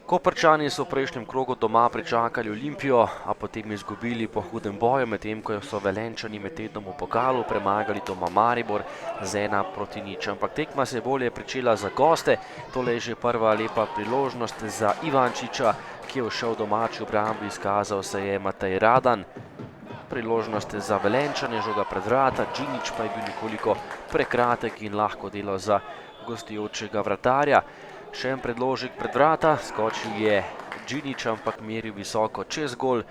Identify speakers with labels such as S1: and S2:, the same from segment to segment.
S1: Koprčani so v prejšnjem krogu doma pričakali Olimpijo, a potem izgubili po hudem boju, medtem ko so Velenjčani med tednom v pokalu premagali doma Maribor z 1:0. Ampak tekma se je bolje pričela za goste, tole je že prva lepa priložnost za Ivančiča, ki je všel v domači obrambi, izkazal se je Matej Radan. Priložnost za Velenjčane, žoga pred vrata, Džinić pa je bil nekoliko prekratek in lahko delo za gostujočega vratarja. Še en predložek pred vrata, skočil je Džinić, ampak meril visoko čez gol.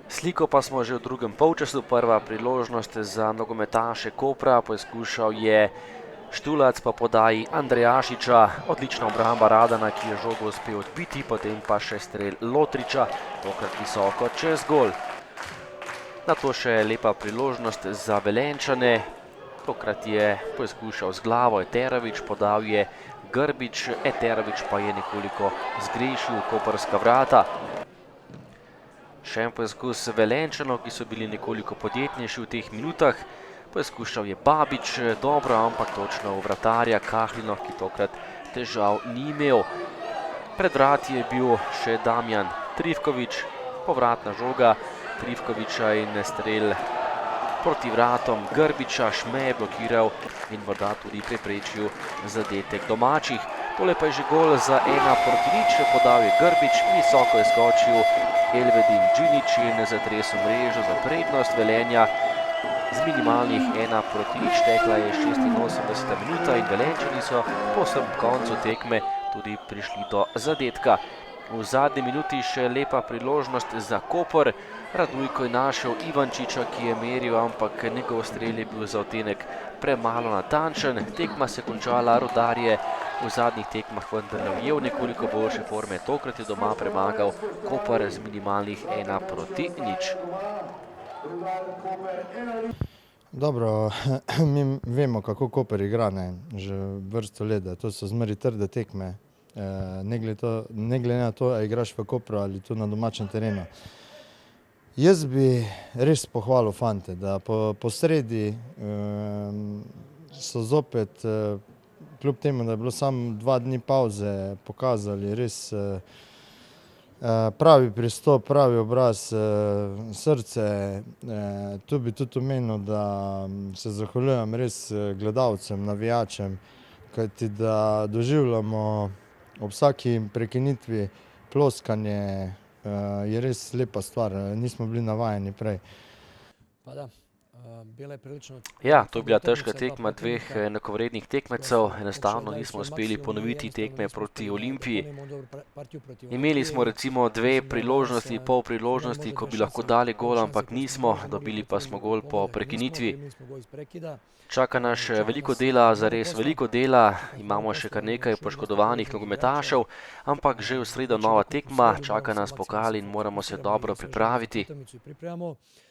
S1: Sliko pa smo že v drugem polčasu, prva priložnost za nogometaše Kopra, poizkušal je Štulac pa podaji Andrejašiča, odlična obramba Radana, ki je žogo uspel odbiti, potem pa še strel Lotriča, tokrat visoko čez gol. Nato še lepa priložnost za Velenjčane, tokrat je poizkušal z glavo Eterović, podal je Grbić, Eterović pa je nekoliko zgrešil koprska vrata. Še en poizkus Velenjčanov, ki so bili nekoliko podjetnejši v teh minutah. Poizkušal je Babič, dobro, ampak točno v vratarja Kahlinov, ki tokrat težav ni imel. Pred vrati je bil še Damjan Trifković, povratna žoga Trifkovića in strel proti vratom Grbića, Šme je blokiral in morda tudi preprečil zadetek domačih. Tole pa je že gol za 1:0, podal je Grbić, visoko je skočil Elvedin Džinić in zatresel mrežo za prednost Velenja. Z minimalnih 1:0, tekla je 86. minuta in Velenjčani so po vsem koncu tekme tudi prišli do zadetka. V zadnji minuti še lepa priložnost za Koper. Radujko je našel Ivančiča, ki je meril, ampak njegov strel je bil za odtenek premalo natančen. Tekma se je končala, Rudar je v zadnjih tekmah vendar ujel nekoliko boljše forme, tokrat je doma premagal Koper z minimalnih 1:0.
S2: Dobro, mi vemo, kako Koper igra, že vrsto let, to so zmeraj trde tekme. Ne glede na to, ali igraš v Kopru ali tu na domačem terenu. Jaz bi res pohvalil fante, da po sredi so zopet, kljub temu, da je bilo samo 2 dni pavze, pokazali res pravi pristop, pravi obraz, srce. Tu bi tudi omenil, da se zahvaljujem res gledalcem, navijačem, kajti da doživljamo ob vsaki prekinitvi ploskanje, je res lepa stvar, nismo bili navajeni prej.
S1: Ja, to je bila težka tekma dveh enakovrednih tekmecev, enostavno nismo uspeli ponoviti tekme proti Olimpiji. Imeli smo recimo 2 priložnosti, pol priložnosti, ko bi lahko dali gol, ampak nismo, dobili pa smo gol po prekinitvi. Čaka nas še veliko dela, zares veliko dela, imamo še kar nekaj poškodovanih nogometašev, ampak že v sredo nova tekma, čaka nas pokal in moramo se dobro pripraviti.